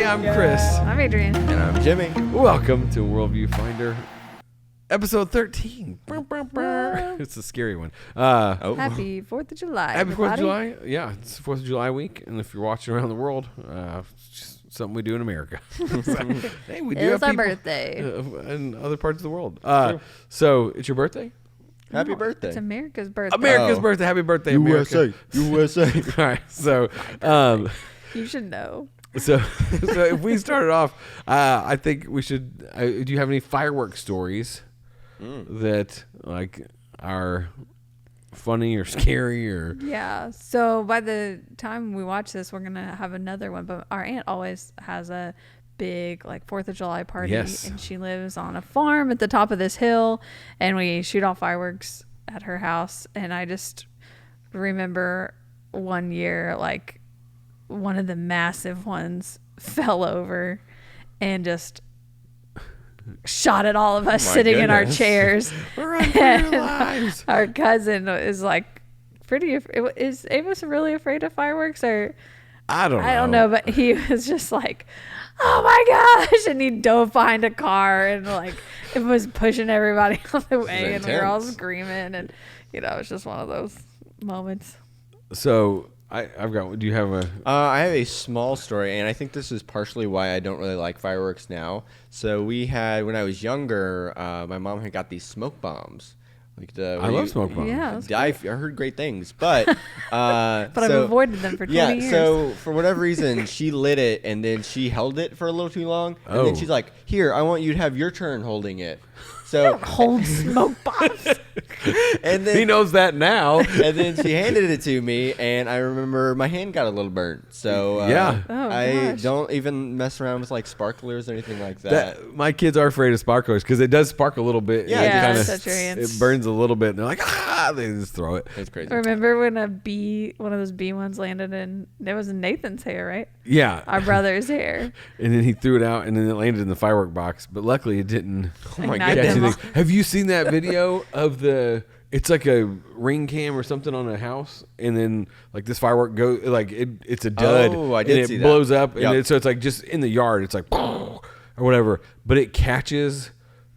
everybody. I'm Chris. I'm Adrian. And I'm Jimmy. Welcome to WorldView Finder, episode 13. It's a scary one. Happy 4th of July. Happy 4th of everybody. July. Yeah, it's 4th of July week. And if you're watching around the world, it's just something we do in America. Hey, we do It's have our people birthday. in other parts of the world. So it's your birthday? Happy birthday. It's America's birthday. America's birthday. Happy birthday, America. USA. All right. So, You should know. so if we started off, I think we should. Do you have any fireworks stories that like are funny or scary or? Yeah. So by the time we watch this, we're going to have another one. But our aunt always has a big like 4th of July party. Yes. And she lives on a farm at the top of this hill. And we shoot off fireworks at her house. And I just remember one year, like one of the massive ones fell over and just shot at all of us sitting in our chairs. We're on for your lives. Our cousin is like is Amos really afraid of fireworks, or I don't know, but he was just like, oh my gosh, and he dove behind a car and like it was pushing everybody on the way, and we were all intense. screaming, and it's just one of those moments. So I've got. Do you have a? I have a small story, and I think this is partially why I don't really like fireworks now. So we had, when I was younger, my mom had got these smoke bombs. I love smoke bombs. Yeah, that's I heard great things, but but I've avoided them for 20 years. So for whatever reason, she lit it, and then she held it for a little too long, and then she's like, "Here, I want you to have your turn holding it." So hold smoke bombs. and then He knows that now. and then she handed it to me, and I remember my hand got a little burnt. So Yeah. Oh, I gosh. don't even mess around with like sparklers or anything like that. My kids are afraid of sparklers because it does sparkle a little bit. Yeah, it it kinda- touch your hands. It burns a little bit, and they're like, they just throw it. It's crazy. Remember when one of those bee ones landed in, it was in Nathan's hair, right? Yeah. Our brother's hair. And then he threw it out, and then it landed in the firework box. But luckily, it didn't. Oh my Ignite catch them. goodness. anything. Have you seen that video of it's like a ring cam or something on a house, and then like this firework goes like it's a dud. Oh, I did and see it that. blows up, and Yep. so it's like just in the yard. It's like or whatever, but it catches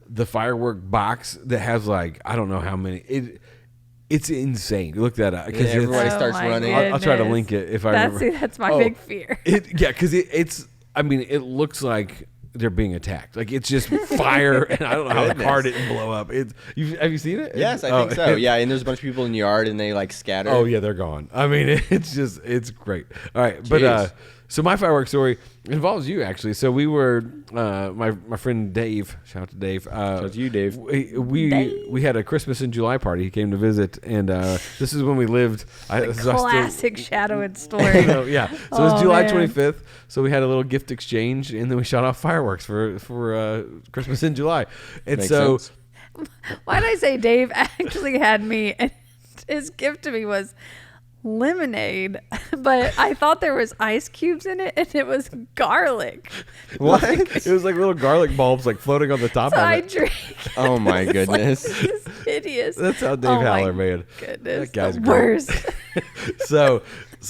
the firework box that has like I don't know how many. It's insane. Look that up because Everybody Oh starts my running. I'll try to goodness. link it if I remember. That's my Oh. big fear. Because it's. I mean, it looks like they're being attacked. Like it's just fire, and I don't know how the car didn't blow up. Have you seen it? Yes, I think so. Yeah, and there's a bunch of people in the yard, and they like scatter. Oh yeah, they're gone. I mean, it's great. All right, but Jeez. so my fireworks story involves you actually. So we were my friend Dave. Shout out to Dave. Shout out to you, Dave. We had a Christmas in July party. He came to visit, and this is when we lived. Classic shadow and story. Yeah. So it was Oh, July man. 25th. So we had a little gift exchange, and then we shot off fireworks for Christmas in July. And Makes so. sense. Why did I say Dave actually had me, and his gift to me was lemonade, but I thought there was ice cubes in it, and it was garlic. What? It was like little garlic bulbs like floating on the top So of I it. drank. Oh my It's like, goodness. this is hideous. That's how Dave Oh my Haller made. Goodness, That guy's the great. worst. So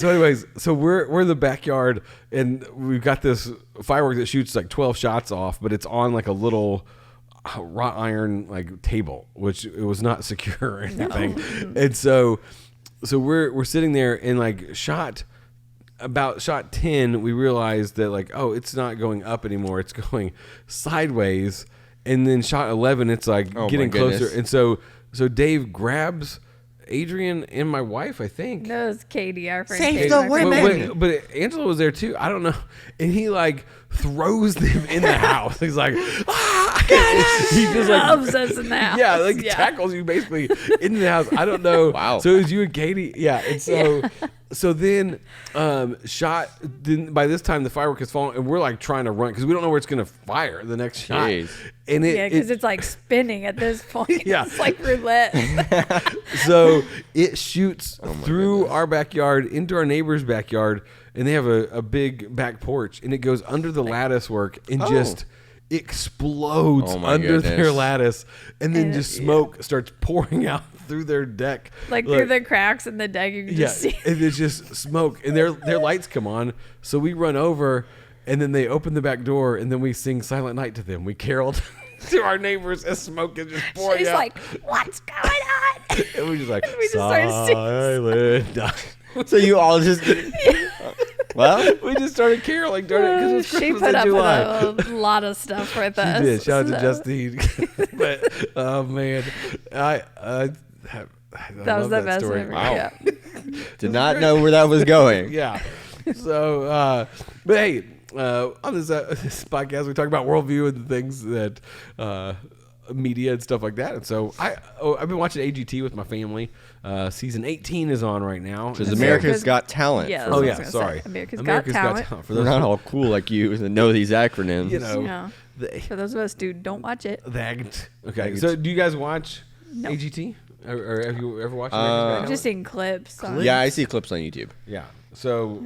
anyways, so we're in the backyard, and we've got this firework that shoots like 12 shots off, but it's on like a little wrought iron like table, which it was not secure or anything. And so we're sitting there, and like shot 10, we realized that like, oh, it's not going up anymore, it's going sideways. And then shot 11, it's like Oh, getting my goodness. closer. And so Dave grabs Adrian and my wife, I think. No, it's Katie, our friend. Save Katie, the my friend. women. But Angela was there too. I don't know. And he like throws them in the house. He's like, he just like Loves us in the house. yeah, like tackles you basically into the house. I don't know. Wow. So it was you and Katie. Yeah. And so then shot. Then by this time the firework has fallen, and we're like trying to run because we don't know where it's gonna fire the next shot. Jeez. And Yeah, because it's like spinning at this point. Yeah. It's like roulette. so it shoots Oh through our backyard into our neighbor's backyard, and they have a big back porch, and it goes under the lattice work and just explodes Oh my under their goodness. lattice, and then And just smoke starts pouring out through their deck, Like through the cracks in the deck, you can yeah, just see. and it's just smoke, and their lights come on. So we run over, And then they open the back door, and then we sing Silent Night to them. We caroled to our neighbors as smoke is just pouring She's out. like, what's going on? And we just like, we just started singing. Silent Night. So you all just. Well, We just started caroling during it because it was She Christmas put in up July. with a lot of stuff with us. She did. Shout out to so- Justine. But oh man, I That was love the best story. ever. Wow. Yeah. did not know where that was going. Yeah. So, but hey, on this podcast, we talk about worldview and the things that media and stuff like that. And so I've been watching AGT with my family. Season 18 is on right now. Because And America's Got Talent. Yeah, for- Oh that's what I yeah, was gonna sorry. say. America's Got Talent. For We're those not who- all cool like you that know these acronyms. you know, Yeah. For those of us who don't watch it, Okay, so do you guys watch No. AGT? Or have you ever watched America's Got I've Talent? just seen clips. On Yeah, I see clips on YouTube. Yeah. So,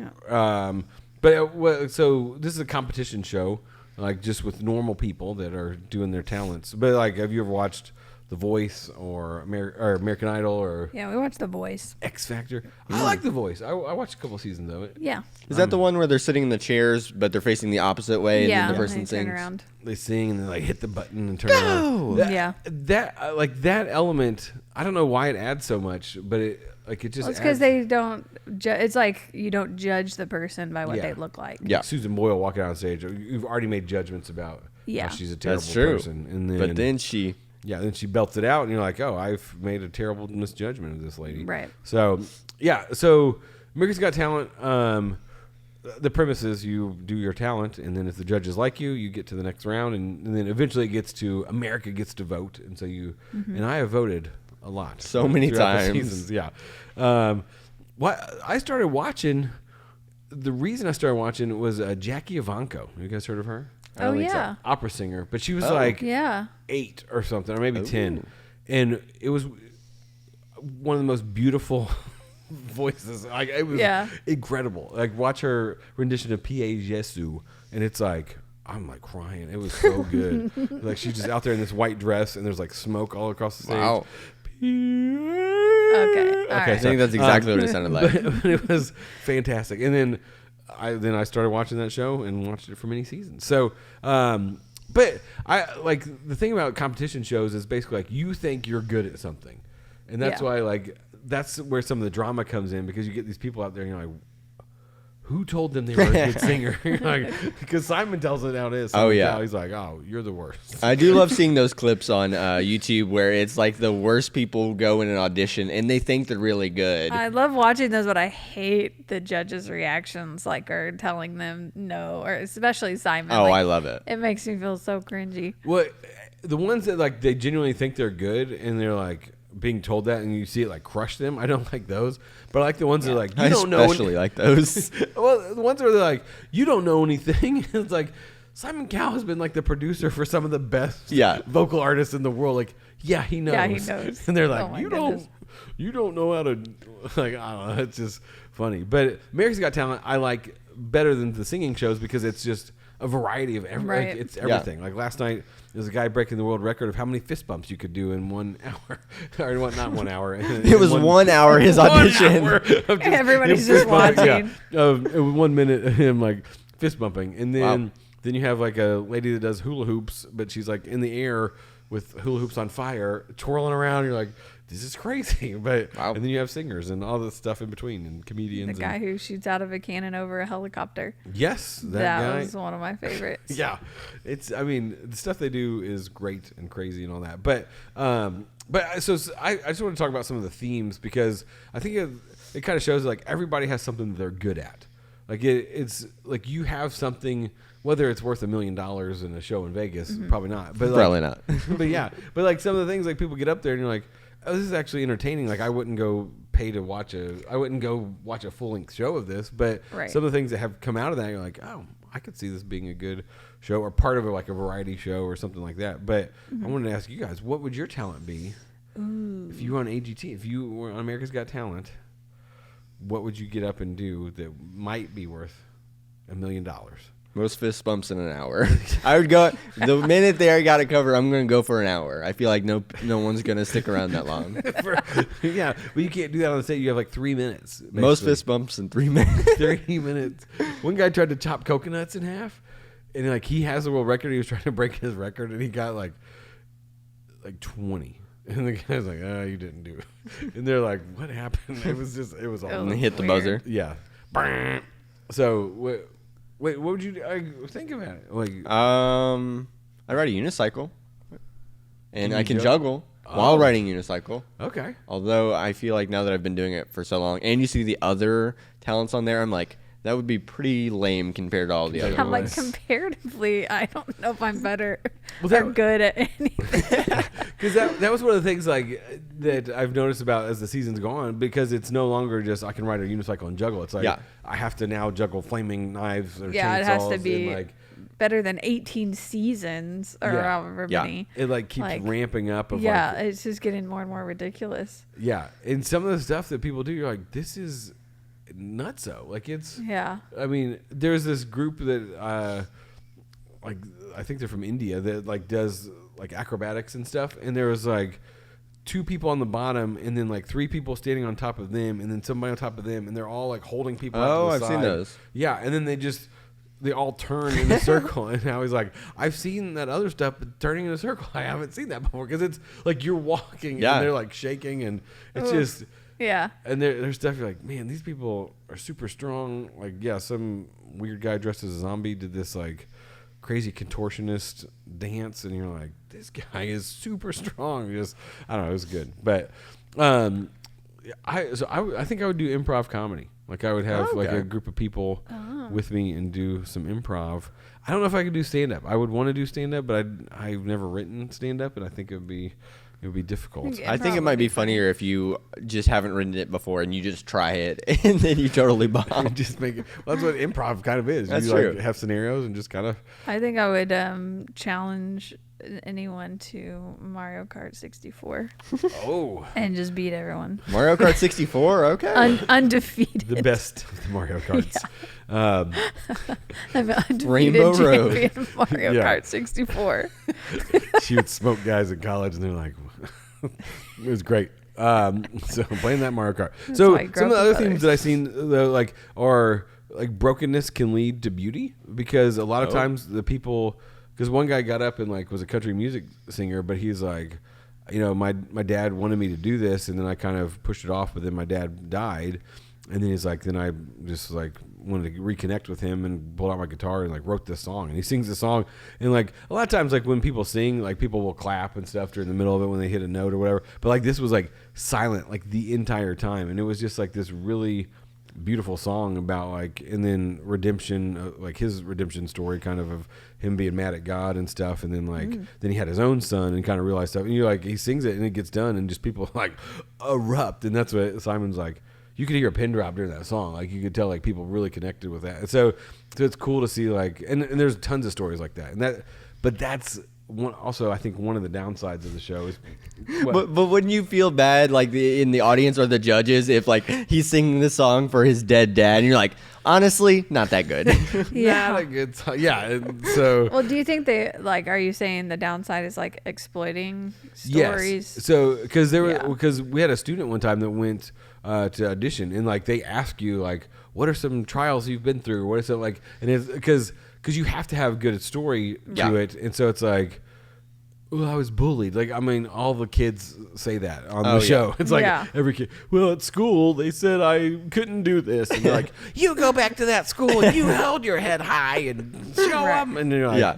so this is a competition show, like just with normal people that are doing their talents. But like, have you ever watched The Voice or American Idol or Yeah, we watched The Voice. X Factor? I like The Voice. I watched a couple seasons of it. Yeah. Is that the one where they're sitting in the chairs, but they're facing the opposite way, and Yeah. then the and person they turn sings? around. They sing and they like hit the button and turn around. Yeah. That like that element. I don't know why it adds so much, but it just. Well, it's because adds- they don't. It's like you don't judge the person by what Yeah. they look like. Yeah. Susan Boyle walking on stage. You've already made judgments about. Yeah. How she's a terrible That's true. person, and then But then she. yeah, then she belts it out, and you're like, oh, I've made a terrible misjudgment of this lady. Right. So, yeah. So, America's Got Talent. The premise is you do your talent, and then if the judges like you, you get to the next round, and then eventually it gets to America gets to vote, and so you and I have voted a lot, So many throughout the times. seasons, yeah. What I started watching. The reason I started watching was Jackie Ivanko. You guys heard of her? I don't Oh think so. yeah. Opera singer, but she was Oh. like Yeah. 8 or something, or maybe 10, Ooh. and it was one of the most beautiful voices. Like it was Yeah. incredible. Like watch her rendition of P.A. Jesu, and it's like I'm like crying. It was so good. Like she's just out there in this white dress, and there's like smoke all across the stage. Wow. Okay. All I right. think that's exactly what it sounded like. But it was fantastic. And then I started watching that show and watched it for many seasons. So, but I like the thing about competition shows is basically like you think you're good at something, and that's Yeah. why like that's where some of the drama comes in because you get these people out there and you're like, who told them they were a good singer? You're like, because Simon tells it how it is. Oh, yeah. He's like, oh, you're the worst. I do love seeing those clips on YouTube where it's like the worst people go in an audition and they think they're really good. I love watching those, but I hate the judges' reactions, like or telling them no, or especially Simon. Oh, like, I love it. Oh, It makes me feel so cringy. Well, the ones that like they genuinely think they're good and they're like being told that and you see it like crush them. I don't like those, but I like the ones that are like you I don't know. especially like those. Well, the ones where they're like you don't know anything. It's like Simon Cowell has been like the producer for some of the best Yeah. vocal artists in the world. Like yeah, he knows. Yeah, he knows. And they're like Oh my you goodness. don't know how to like I don't know. It's just funny. But America's Got Talent I like better than the singing shows because it's just a variety of Right. like, it's everything. Like last night, there was a guy breaking the world record of how many fist bumps you could do in 1 hour. Or what? Not 1 hour. It was 1 hour his audition. 1 hour of just Everybody's him just fist bumping, watching. Yeah, of 1 minute of him like fist bumping, and then Wow. then you have like a lady that does hula hoops, but she's like in the air with hula hoops on fire, twirling around. You're like, this is crazy. But Wow. and then you have singers and all the stuff in between and The comedians. guy and, who shoots out of a cannon over a helicopter. yes, that That guy. was one of my favorites. Yeah, it's. I mean, the stuff they do is great and crazy and all that. But I just want to talk about some of the themes because I think it kind of shows like everybody has something that they're good at. Like it's like you have something, whether it's worth $1 million in a show in Vegas, probably not. But like, Probably not. but yeah, but like some of the things like people get up there and you're like, oh, this is actually entertaining. Like I wouldn't go pay to watch a full length show of this, but Right. some of the things that have come out of that, you're like, oh, I could see this being a good show or part of it, like a variety show or something like that. But I wanted to ask you guys, what would your talent be if you were on AGT, if you were on America's Got Talent? What would you get up and do that might be worth $1 million? Most fist bumps in an hour. I would go the minute they got it covered. I'm going to go for an hour. I feel like no one's going to stick around that long. Yeah, but you can't do that on the stage. You have like 3 minutes. Basically. Most fist bumps in 3 minutes. 3 minutes. One guy tried to chop coconuts in half, and like he has the world record. He was trying to break his record, and he got like 20. And the guy's like, "Oh, you didn't do it." And they're like, "What happened?" It was all. And they hit the Weird. buzzer. Yeah. So wait, what would you think about it? Like, I ride a unicycle, and Can I you can juggle? juggle while riding unicycle. okay. Although I feel like now that I've been doing it for so long, and you see the other talents on there, I'm like, that would be pretty lame compared to all the other I'm like, ones. comparatively, I don't know if I'm better Well, that- or good at anything. Because that was one of the things like that I've noticed about as the season's gone, because it's no longer just I can ride a unicycle and juggle. It's like Yeah. I have to now juggle flaming knives or Yeah, chainsaws. it has to and, be like better than 18 seasons or Yeah. however Yeah. many. it like keeps like, ramping up. Of Yeah, like, it's just getting more and more ridiculous. yeah, and some of the stuff that people do, you're like, this is nutso. Like it's. Yeah. I mean, there's this group that like I think they're from India that like does like acrobatics and stuff, and there was like 2 people on the bottom and then like 3 people standing on top of them and then somebody on top of them, and they're all like holding people out to the I've side. seen those. Yeah, and then they all turn in a circle, and now he's like, I've seen that other stuff, but turning in a circle, I haven't seen that before, because it's like you're walking Yeah. and they're like shaking, and it's Ugh. just. Yeah. And there's stuff you're like, man, these people are super strong. Like, yeah, some weird guy dressed as a zombie did this like crazy contortionist dance, and you're like, this guy is super strong. Just I don't know, it was good. But I think I would do improv comedy. Like I would have like Okay. a group of people with me and do some improv. I don't know if I could do stand up. I would want to do stand up, but I've never written stand up, and I think it would be difficult. Yeah. I think it Improv might would be be funnier if you just haven't written it before and you just try it and then you totally bomb. Just make it. Well, that's what improv kind of is. That's you true. like have scenarios and just kind of. I think I would challenge anyone to Mario Kart 64 Oh, and just beat everyone. Mario Kart 64, okay. Undefeated. the best Mario Karts. I'm an undefeated Rainbow Road. champion of Mario Yeah. Kart 64. She would smoke guys in college, and they're like, it was great. So playing that Mario Kart. So why I grew some of the up other with things that I've seen though, like are like brokenness can lead to beauty, because a lot of Oh. times the people, because one guy got up and like was a country music singer, but he's like, you know, my dad wanted me to do this, and then I kind of pushed it off, but then my dad died, and then he's like, then I just like wanted to reconnect with him and pulled out my guitar and like wrote this song, and he sings the song, and like a lot of times like when people sing, like people will clap and stuff during the middle of it when they hit a note or whatever, but like this was like silent like the entire time, and it was just like this really beautiful song about like, and then redemption, like his redemption story kind of him being mad at God and stuff, and then like then he had his own son and kind of realized stuff, and you like he sings it and it gets done and just people like erupt, and that's what Simon's like. You could hear a pin drop during that song. Like you could tell like people really connected with that. And so it's cool to see like, and there's tons of stories like that. And that, but that's one, also I think one of the downsides of the show is, what? But wouldn't you feel bad, like in the audience or the judges, if like he's singing the song for his dead dad, and you're like, honestly, not that good. Yeah. Not a good song. Yeah. And so Well, do you think they like? Are you saying the downside is like exploiting stories? yes. So because Yeah. because we had a student one time that went to audition, and like they ask you like, what are some trials you've been through? What is it like? And it's because you have to have a good story to Yeah. it, and so it's like, well, I was bullied. Like, I mean, all the kids say that on Oh, the yeah. show. It's like Yeah. every kid. Well, at school they said I couldn't do this, and they're like, you go back to that school and you held your head high and show Right. them, and you're like, Yeah.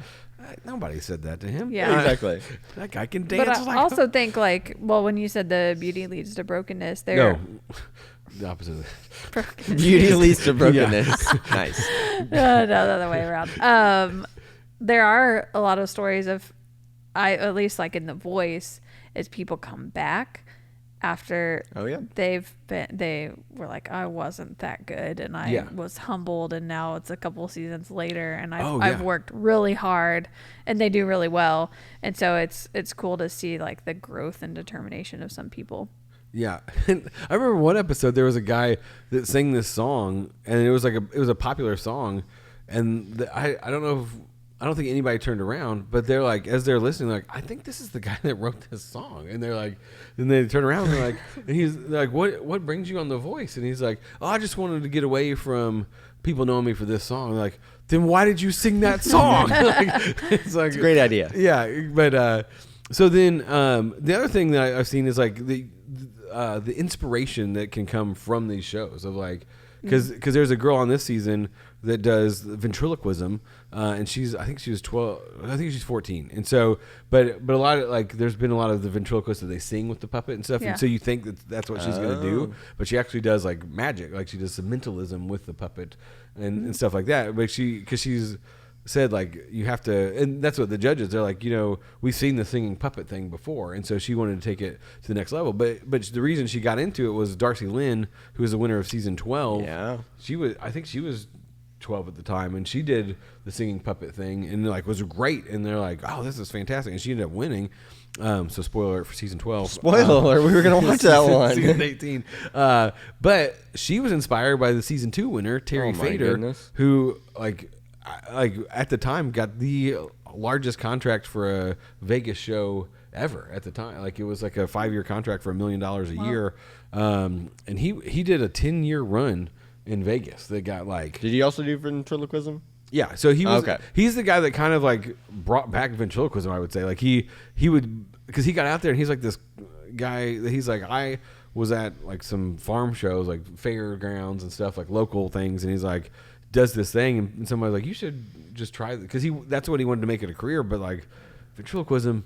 nobody said that to him. Yeah. Exactly. That guy can dance. But I like also think like, well, when you said the beauty leads to brokenness, there no, the opposite. Of that. brokenness. Beauty leads to brokenness. Nice. No, the other way around. There are a lot of stories of, at least like in The Voice, is people come back after Oh, yeah. they were like, I wasn't that good, and I Yeah. was humbled, and now it's a couple seasons later, and Oh, yeah. I've worked really hard, and they do really well, and so it's cool to see like the growth and determination of some people. Yeah, and I remember one episode there was a guy that sang this song, and it was like it was a popular song, and I don't know if I don't think anybody turned around, but they're like, as they're listening, they're like, I think this is the guy that wrote this song. And they're like, then they turn around and they're like, they're like, what brings you on The Voice? And he's like, oh, I just wanted to get away from people knowing me for this song. They're like, then why did you sing that song? It's like It's a great idea. Yeah, but so then the other thing that I've seen is like the inspiration that can come from these shows of like, because there's a girl on this season that does ventriloquism, and I think she was 12, I think she's 14, and so but a lot of like there's been a lot of the ventriloquists that they sing with the puppet and stuff, Yeah. and so you think that's what she's gonna do, but she actually does like magic, like she does some mentalism with the puppet and stuff like that, but because she's said like you have to, and that's what the judges, they're like, we've seen the singing puppet thing before, and so she wanted to take it to the next level, but the reason she got into it was Darcy Lynn, who was the winner of season 12. I think she was 12 at the time, and she did the singing puppet thing and like was great, and they're like, oh, this is fantastic, and she ended up winning. So spoiler alert for season 12. Spoiler alert, we were gonna watch that one. Season 18. But she was inspired by the season 2 winner, Terry Fader, goodness. who like at the time got the largest contract for a Vegas show ever at the time. Like it was like a 5-year contract for $1 million a year. And he did a 10-year run in Vegas that got like. Did he also do ventriloquism? Yeah, so he was. Okay. He's the guy that kind of like brought back ventriloquism, I would say. Like he would, because he got out there and he's like this guy that he's like, I was at like some farm shows, like fairgrounds and stuff, like local things, and he's like does this thing, and somebody's like, you should just try it, because that's what he wanted to make it a career, but like ventriloquism,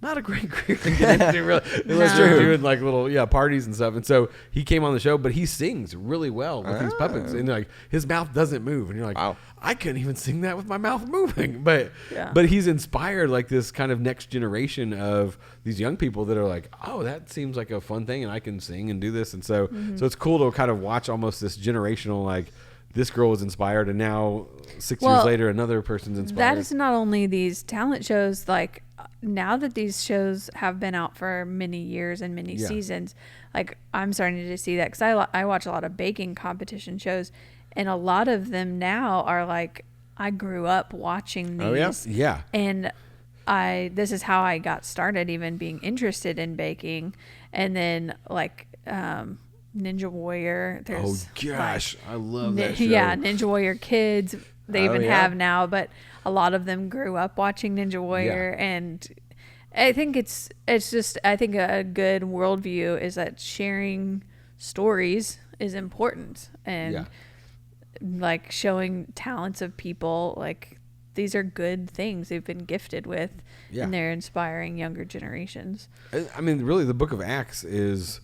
not a great career to get into, really. Unless you're doing like little parties and stuff. And so he came on the show, but he sings really well with these puppets, and like his mouth doesn't move, and you're like, wow, I couldn't even sing that with my mouth moving. But he's inspired like this kind of next generation of these young people that are like, oh, that seems like a fun thing, and I can sing and do this. And so so it's cool to kind of watch almost this generational, like, this girl was inspired, and now 6 years later, another person's inspired. That is not only these talent shows, like now that these shows have been out for many years and many seasons, like I'm starting to see that, because I watch a lot of baking competition shows, and a lot of them now are like, I grew up watching these. Oh, yeah. And this is how I got started even being interested in baking. And then like Ninja Warrior. There's I love that show. Yeah, Ninja Warrior Kids. They even have now, but a lot of them grew up watching Ninja Warrior, and I think it's just, I think a good worldview is that sharing stories is important, and like showing talents of people, like these are good things they've been gifted with, and they're inspiring younger generations. I mean, really, the book of Acts is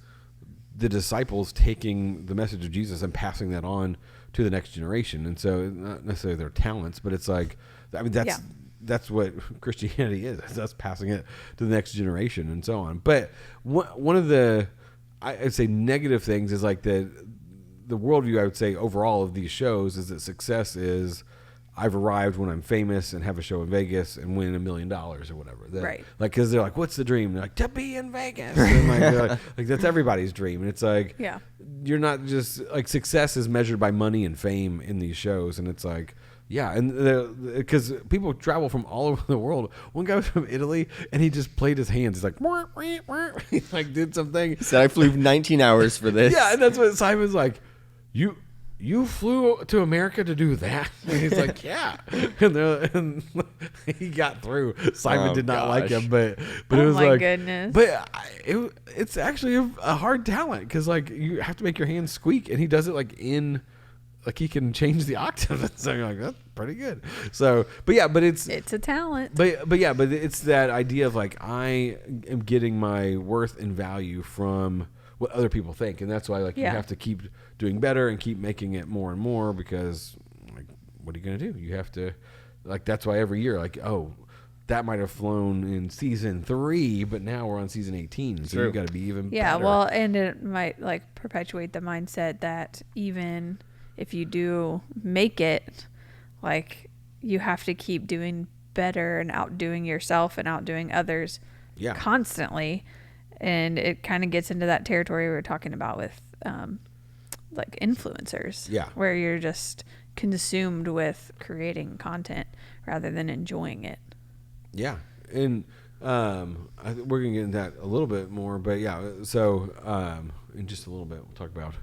the disciples taking the message of Jesus and passing that on to the next generation. And so not necessarily their talents, but it's like, I mean, that's what Christianity is. It's us passing it to the next generation and so on. But one of the, I'd say, negative things is like the worldview, I would say, overall of these shows is that success is, I've arrived when I'm famous and have a show in Vegas and win $1 million or whatever. Like, because they're like, what's the dream? They're like, to be in Vegas. And like that's everybody's dream. And it's like, you're not just like, success is measured by money and fame in these shows. And it's like, and because people travel from all over the world. One guy was from Italy, and he just played his hands. He's like, wah, wah, wah. He like did something. He said, I flew 19 hours for this. Yeah, and that's what Simon's like, you flew to America to do that? And he's like, yeah. And he got through. Simon did not like him, but it was like, goodness. But it's actually a hard talent, because like you have to make your hands squeak, and he does it like like he can change the octave. So you're like, that's pretty good. So, but it's a talent. But it's that idea of like, I am getting my worth and value from what other people think, and that's why like you have to keep doing better and keep making it more and more, because like, what are you gonna do? You have to, like, that's why every year, like, oh, that might have flown in season 3, but now we're on season 18, so you got to be even better. Well, and it might like perpetuate the mindset that even if you do make it, like, you have to keep doing better and outdoing yourself and outdoing others constantly. And it kind of gets into that territory we were talking about with like influencers, where you're just, consumed with creating content rather than enjoying it. Yeah, and we're gonna get into that a little bit more, but yeah. So in just a little bit, we'll talk about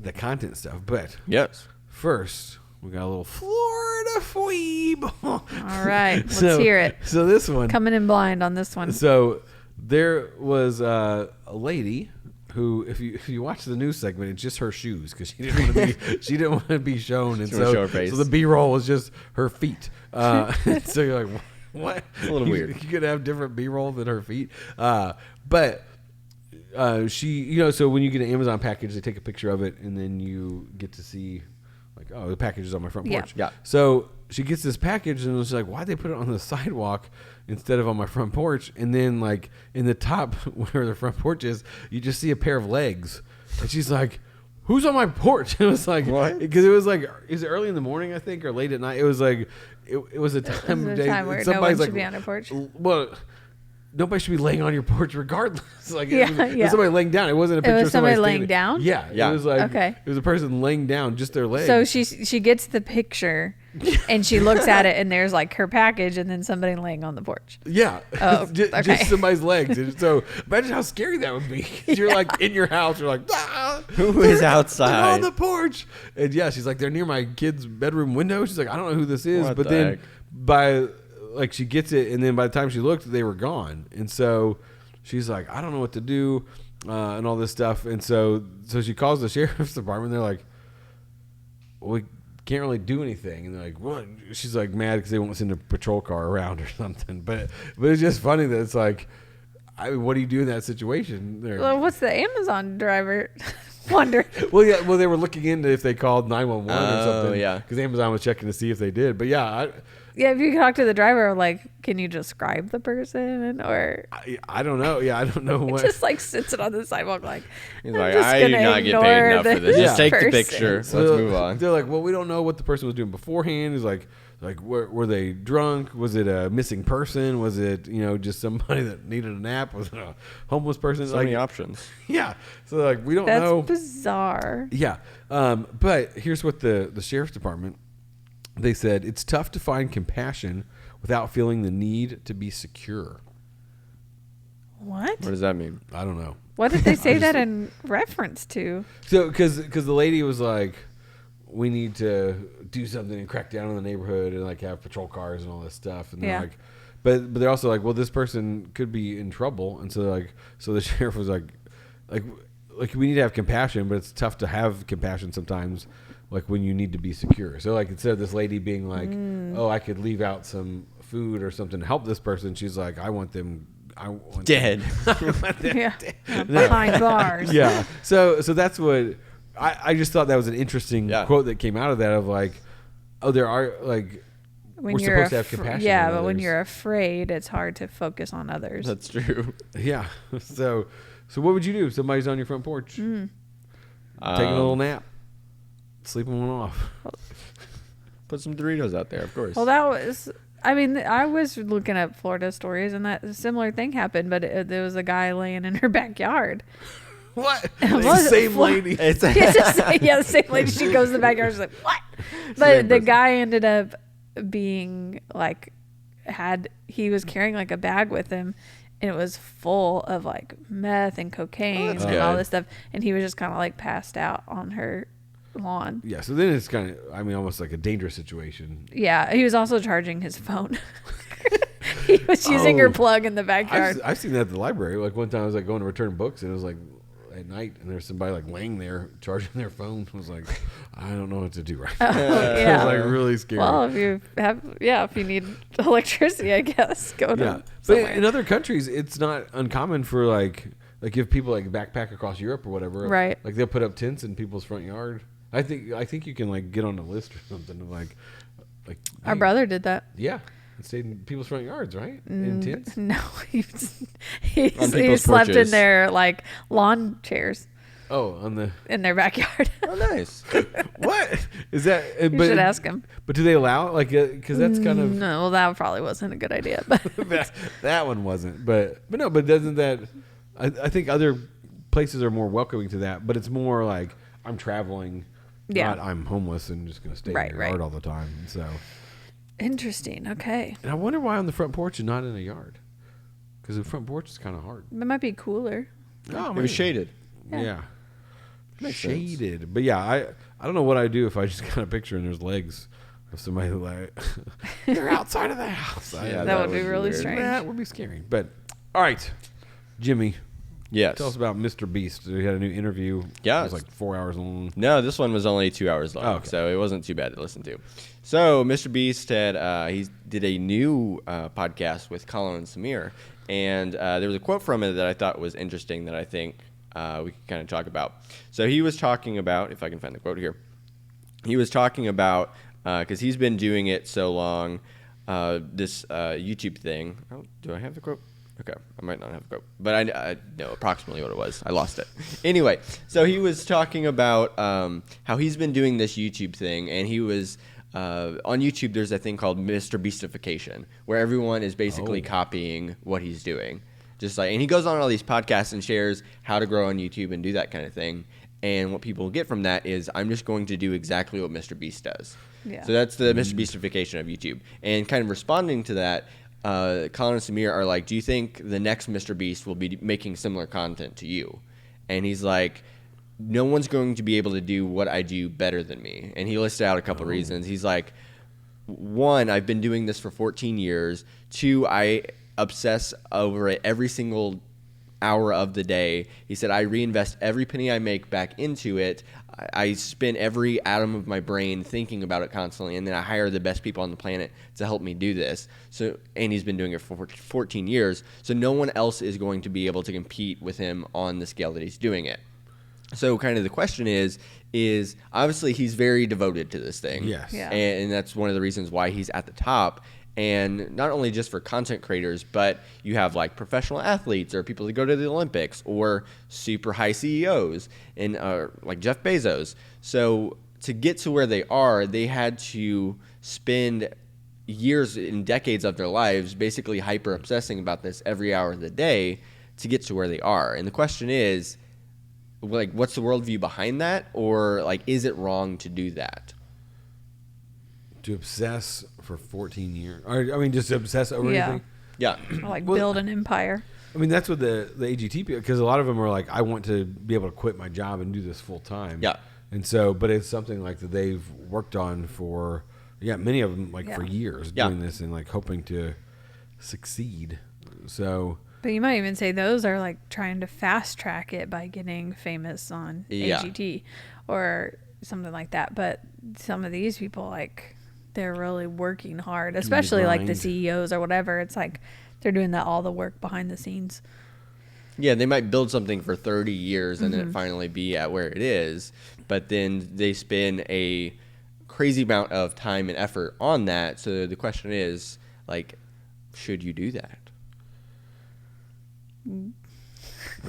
the content stuff. But Yes. first, we got a little Florida Phoebe. All right, let's hear it. So this one, Coming in blind on this one. so there was a lady who, if you watch the news segment, it's just her shoes because she didn't want to be shown, and She wanna show her face. so the B-roll was just her feet. So you're like, what? It's a little weird. You could have different B-roll than her feet, but she, so when you get an Amazon package, they take a picture of it, and then you get to see, like, oh, the package is on my front porch. Yeah. So she gets this package, and it's like, why'd they put it on the sidewalk instead of on my front porch? And then, like, in the top where the front porch is, you just see a pair of legs. And she's like, who's on my porch? It was like, What? Because it was like, is it early in the morning, I think, or late at night? It was like, it was a time It was of a day. time where no somebody's one should be on a porch. Well, nobody should be laying on your porch regardless. Like, it was Yeah. somebody laying down. It wasn't a picture was of somebody somebody standing. laying down? Yeah. Yeah. It was like, Okay. it was a person laying down, just their legs. So she gets the picture and she looks at it and there's like her package and then somebody laying on the porch. Yeah. Oh, just, okay. just somebody's legs. And so imagine how scary that would be. 'Cause you're like in your house. You're like, Who is they're on outside? the porch. And yeah, she's like, they're near my kid's bedroom window. She's like, I don't know who this is. What But the then heck? she gets it. And then by the time she looked, they were gone. And so she's like, I don't know what to do. And all this stuff. And so she calls the sheriff's department. They're like, well, we can't really do anything. And they're like, what? She's like mad because they won't send a patrol car around or something. But it's just funny that it's like, what do you do in that situation? Well, what's the Amazon driver wondering? Well, they were looking into if they called 911 or something. yeah. Because Amazon was checking to see if they did. But yeah, Yeah, if you talk to the driver, like, can you describe the person? Or I don't know. Yeah, I don't know what. just like sits it on the sidewalk, like, He's I'm like, just I do gonna not get ignore paid enough for this. Yeah. Just take the person. picture. So Let's move on. They're like, well, we don't know what the person was doing beforehand. He's like were they drunk? Was it a missing person? Was it just somebody that needed a nap? Was it a homeless person? So many options. Yeah. So like we don't That's know. bizarre. Yeah. But here's what the sheriff's department, they said, it's tough to find compassion without feeling the need to be secure. What? What does that mean? I don't know. What did they say that in reference to? So because the lady was like, we need to do something and crack down on the neighborhood and like have patrol cars and all this stuff. And they're Yeah. like, but they're also like, well, this person could be in trouble. And so so the sheriff was like we need to have compassion, but it's tough to have compassion sometimes, like when you need to be secure. So like instead of this lady being like, oh, I could leave out some food or something to help this person, she's like, I want them Dead. Yeah. Behind bars. Yeah. So that's what I just thought that was an interesting Yeah. quote that came out of that of like, oh, there are like When we're you're supposed to have compassion. yeah, on but when others. you're afraid, it's hard to focus on others. That's true. Yeah. So what would you do? Somebody's on your front porch, taking a little nap, sleeping one off. Put some Doritos out there, of course. Well, that was. I mean, I was looking up Florida stories, and that similar thing happened. But there was a guy laying in her backyard. What? Was the it same Flo- lady. It's The same lady. She goes to the backyard. She's like, what? But same the person. guy ended up being like, he was carrying like a bag with him, and it was full of like meth and cocaine that's and all good. this stuff. And he was just kind of like passed out on her lawn. Yeah. So then it's kind of, almost like a dangerous situation. Yeah, he was also charging his phone. He was using her Oh. plug in the backyard. I've seen that at the library. Like one time I was like going to return books and it was like at night and there's somebody like laying there charging their phone. I was like, I don't know what to do right now. Oh, It yeah. was like really scary. Well, if you need electricity, I guess go to Yeah, but somewhere. in other countries, it's not uncommon for like if people like backpack across Europe or whatever, Right. Like they'll put up tents in people's front yard. I think you can like get on a list or something of like Our hey, brother did that. yeah, and stayed in people's front yards, right? In tents. No, he On he people's slept in porches. their like lawn chairs Oh, on the in their backyard. Oh, nice. what is that? You should ask him. But do they allow it? Like, because that's kind of No, well, that probably wasn't a good idea. But that one wasn't. But no. But doesn't that? I think other places are more welcoming to that. But it's more like I'm traveling, Yeah. Not I'm homeless and just going to stay Right, in the yard right. all the time. So, Interesting. Okay. and I wonder why on the front porch and not in a yard. Because the front porch is kind of hard. It might be cooler. Oh, It was shaded. Yeah. Makes sense. Shaded. But yeah, I don't know what I'd do if I just got a picture and there's legs of somebody like they're outside of the house. Yeah, That would be really weird. strange. That would be scary. But all right, Jimmy, Yes. tell us about Mr. Beast. We had a new interview. Yeah. It was like 4 hours long. No, this one was only 2 hours long, Oh, okay. so it wasn't too bad to listen to. So Mr. Beast had he did a new podcast with Colin and Samir, and there was a quote from it that I thought was interesting that I think we could kind of talk about. So he was talking about, if I can find the quote here, he was talking about because he's been doing it so long, this YouTube thing. Oh, do I have the quote? Okay, I might not have the quote, but I know approximately what it was. I lost it. Anyway, so he was talking about how he's been doing this YouTube thing, and he was on YouTube. There's a thing called Mr. Beastification, where everyone is basically copying what he's doing. Just like, and he goes on all these podcasts and shares how to grow on YouTube and do that kind of thing. And what people get from that is, I'm just going to do exactly what Mr. Beast does. Yeah. So that's the Mr. Beastification of YouTube. And kind of responding to that, Colin and Samir are like, do you think the next Mr. Beast will be making similar content to you? And he's like, no one's going to be able to do what I do better than me. And he listed out a couple reasons. He's like, 1, I've been doing this for 14 years. 2, I obsess over it every single hour of the day. He said, I reinvest every penny I make back into it. I spend every atom of my brain thinking about it constantly, and then I hire the best people on the planet to help me do this. So, and he's been doing it for 14 years, so no one else is going to be able to compete with him on the scale that he's doing it. So kind of the question is obviously he's very devoted to this thing. Yes. Yeah. And that's one of the reasons why he's at the top. And not only just for content creators, but you have like professional athletes or people that go to the Olympics or super high CEOs and like Jeff Bezos. So to get to where they are, they had to spend years and decades of their lives basically hyper obsessing about this every hour of the day to get to where they are. And the question is, like, what's the worldview behind that? Or like, is it wrong to do that? To obsess for 14 years. Or, I mean, just obsess over Yeah. anything. Yeah. Or like Well- build an empire. I mean, that's what the AGT people, because a lot of them are like, I want to be able to quit my job and do this full time. Yeah. And so, but it's something like that they've worked on for, many of them like for Yeah. years Yeah. doing this and like hoping to succeed. So, But you might even say those are like trying to fast track it by getting famous on Yeah. AGT or something like that. But some of these people, like, they're really working hard, especially like the grind. CEOs or whatever. It's like they're doing that all the work behind the scenes. Yeah, they might build something for 30 years and then it finally be at where it is, but then they spend a crazy amount of time and effort on that. So the question is, like, should you do that? I'm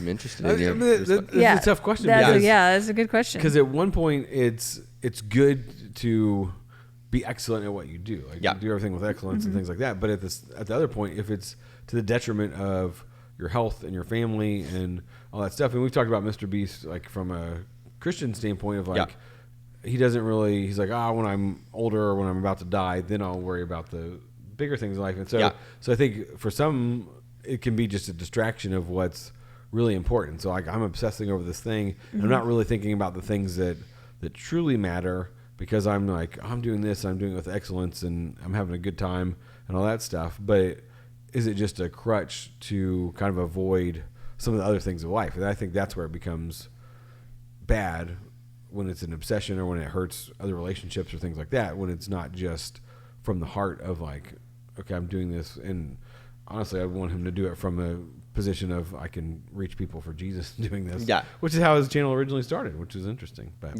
interested in your that's Yeah, a tough question. That's a good question. Because at one point, it's good to be excellent at what you do. Like, Yeah. do everything with excellence and things like that. But at the other point, if it's to the detriment of your health and your family and all that stuff, and we've talked about Mr. Beast like from a Christian standpoint of like, he doesn't really. He's like, when I'm older or when I'm about to die, then I'll worry about the bigger things in life. And so, so I think for some, it can be just a distraction of what's really important. So like, I'm obsessing over this thing, and I'm not really thinking about the things that truly matter. Because I'm like, I'm doing this, I'm doing it with excellence, and I'm having a good time and all that stuff. But is it just a crutch to kind of avoid some of the other things of life? And I think that's where it becomes bad, when it's an obsession or when it hurts other relationships or things like that, when it's not just from the heart of like, okay, I'm doing this. And honestly, I want him to do it from a position of, I can reach people for Jesus doing this. Yeah. Which is how his channel originally started, which is interesting. But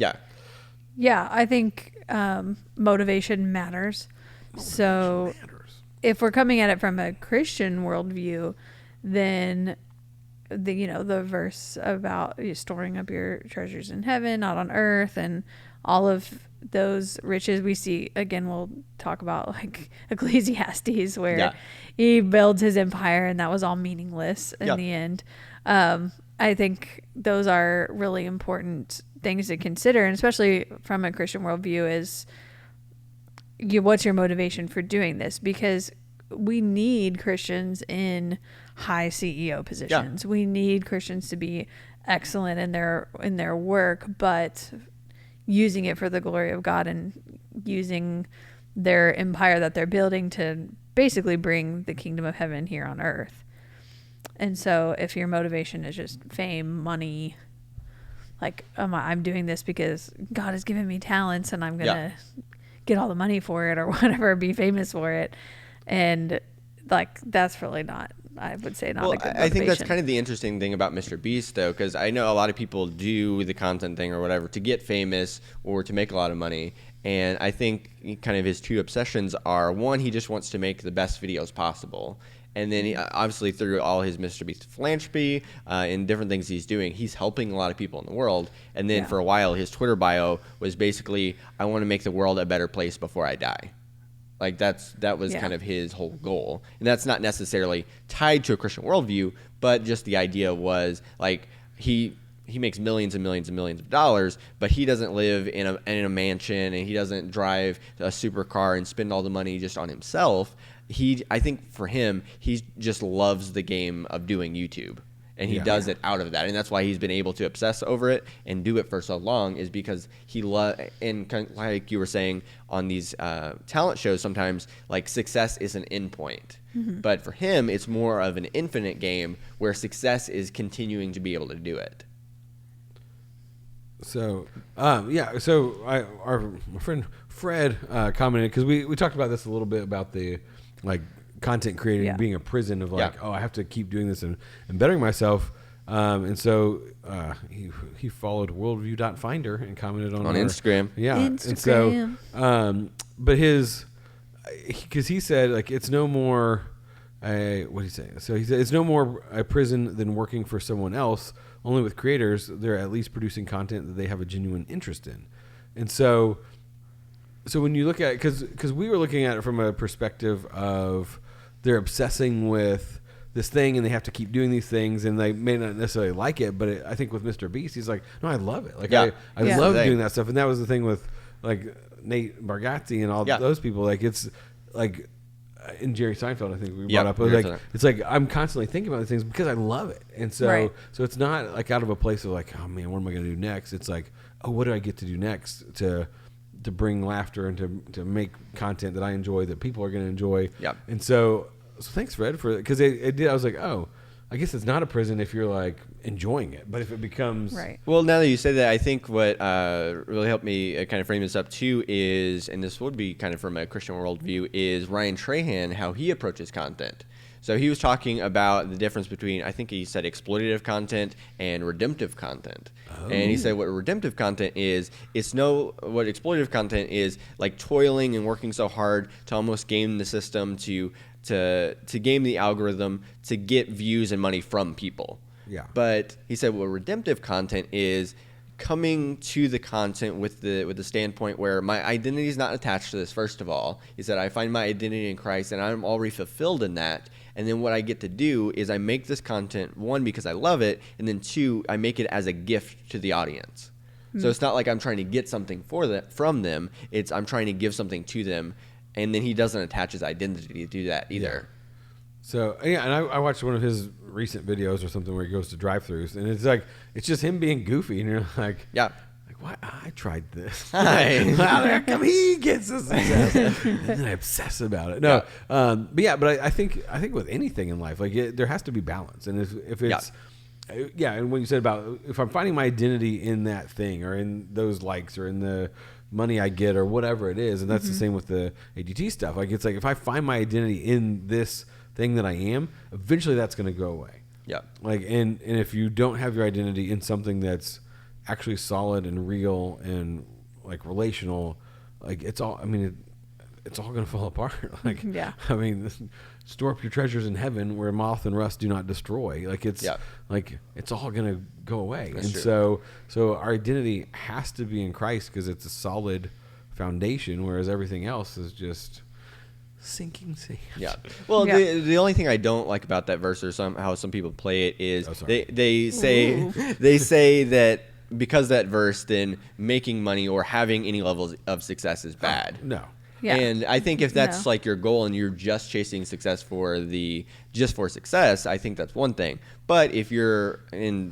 Yeah, I think motivation matters. So if we're coming at it from a Christian worldview, then the verse about you storing up your treasures in heaven, not on earth, and all of those riches we see, again, we'll talk about like Ecclesiastes, where he builds his empire and that was all meaningless in the end. I think those are really important things to consider, and especially from a Christian worldview is what's your motivation for doing this? Because we need Christians in high CEO positions. We need Christians to be excellent in their work, but using it for the glory of God and using their empire that they're building to basically bring the kingdom of heaven here on earth. And so if your motivation is just fame, money, like I'm doing this because God has given me talents and I'm going to get all the money for it or whatever, be famous for it. And like, that's really not, I would say, not a good motivation. I think that's kind of the interesting thing about Mr. Beast, though, because I know a lot of people do the content thing or whatever to get famous or to make a lot of money. And I think kind of his two obsessions are, one, he just wants to make the best videos possible. And then, obviously, through all his Mr. Beast philanthropy and different things he's doing, he's helping a lot of people in the world. And then for a while, his Twitter bio was basically, I want to make the world a better place before I die. Like, that was kind of his whole goal. And that's not necessarily tied to a Christian worldview, but just the idea was, like, he makes millions and millions and millions of dollars, but he doesn't live in a mansion, and he doesn't drive a supercar and spend all the money just on himself. I think for him, he just loves the game of doing YouTube, and he does it out of that. And that's why he's been able to obsess over it and do it for so long, is because he and kind of like you were saying on these talent shows, sometimes like success is an endpoint. Mm-hmm. But for him, it's more of an infinite game where success is continuing to be able to do it. So, my friend Fred commented, because we talked about this a little bit about the like content creating being a prison of like, I have to keep doing this and bettering myself. And so he followed WorldView.finder and commented on Instagram. Yeah. Instagram. And so, but because he said like it's no more what did he say? So he said it's no more a prison than working for someone else. Only with creators, they're at least producing content that they have a genuine interest in. And so when you look at it, because we were looking at it from a perspective of they're obsessing with this thing and they have to keep doing these things and they may not necessarily like it, but I think with Mr. Beast, he's like, no, I love it. Like I love doing that stuff. And that was the thing with like Nate Bargatze and all those people. Like it's like in Jerry Seinfeld, I think we brought up. It's like I'm constantly thinking about these things because I love it, and so it's not like out of a place of like, oh man, what am I going to do next? It's like, oh, what do I get to do next to bring laughter and to make content that I enjoy that people are going to enjoy. Yeah. And so thanks, Fred, for because it did. I was like, oh, I guess it's not a prison if you're like enjoying it, but if it becomes Well, now that you say that, I think what really helped me kind of frame this up too is, and this would be kind of from a Christian worldview, is Ryan Trahan, how he approaches content. So he was talking about the difference between, I think he said, exploitative content and redemptive content. Oh. And he said what redemptive content is, what exploitative content is, like toiling and working so hard to almost game the system, to game the algorithm, to get views and money from people. Yeah. But he said what redemptive content is coming to the content with the standpoint where my identity is not attached to this. First of all, he said, I find my identity in Christ and I'm already fulfilled in that. And then what I get to do is I make this content, one, because I love it, and then two, I make it as a gift to the audience. Mm-hmm. So it's not like I'm trying to get something from them. It's I'm trying to give something to them. And then he doesn't attach his identity to do that either. Yeah. So, yeah, and I watched one of his recent videos or something where he goes to drive-thrus, and it's like, it's just him being goofy, and you're like, why? I tried this. How come he gets this success? And then I obsess about it. No, but I think with anything in life, like there has to be balance, and if it's and when you said about if I'm finding my identity in that thing or in those likes or in the money I get or whatever it is, and that's the same with the ADT stuff. Like it's like if I find my identity in this thing that I am, eventually that's going to go away. Yeah. Like and if you don't have your identity in something that's actually solid and real and like relational, like it's all. I mean, it's all going to fall apart. Like I mean, store up your treasures in heaven where moth and rust do not destroy. Like it's like it's all going to go away. That's true. So our identity has to be in Christ because it's a solid foundation, whereas everything else is just sinking sand. Yeah. Well, Yeah. the only thing I don't like about that verse, or how some people play it, is sorry. they say that because that verse, then making money or having any levels of success is bad. No. Yeah. And I think if that's No. like your goal and you're just chasing success for success, I think that's one thing. But if you're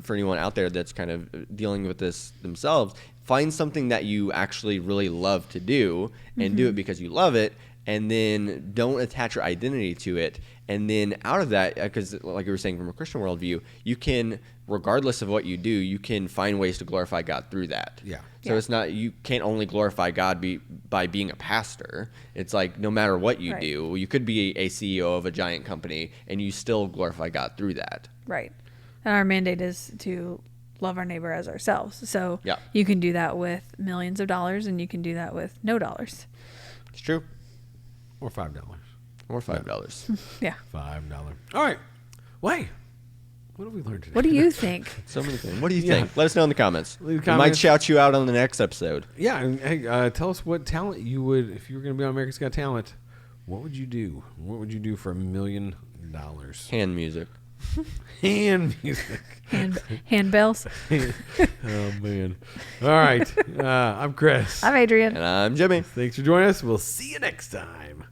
for anyone out there that's kind of dealing with this themselves, find something that you actually really love to do and do it because you love it, and then don't attach your identity to it. And then out of that, because like you were saying, from a Christian worldview, you can, regardless of what you do, you can find ways to glorify God through that. Yeah. So it's not, you can't only glorify God by being a pastor. It's like no matter what you Right. do, you could be a CEO of a giant company and you still glorify God through that. Right. And our mandate is to love our neighbor as ourselves. So Yeah. you can do that with millions of dollars, and you can do that with no dollars. It's true. Or $5. Or $5. Yeah. $5. All right. Wait. What have we learned today? What do you think? So many things. What do you Yeah. think? Let us know in the comments. Leave We might comments. shout you out on the next episode. Yeah, and hey, tell us what talent you would, if you were going to be on America's Got Talent, what would you do? What would you do for $1 million? Hand music. Hand music. Handbells. Oh, man. All right. I'm Chris. I'm Adrian. And I'm Jimmy. Thanks for joining us. We'll see you next time.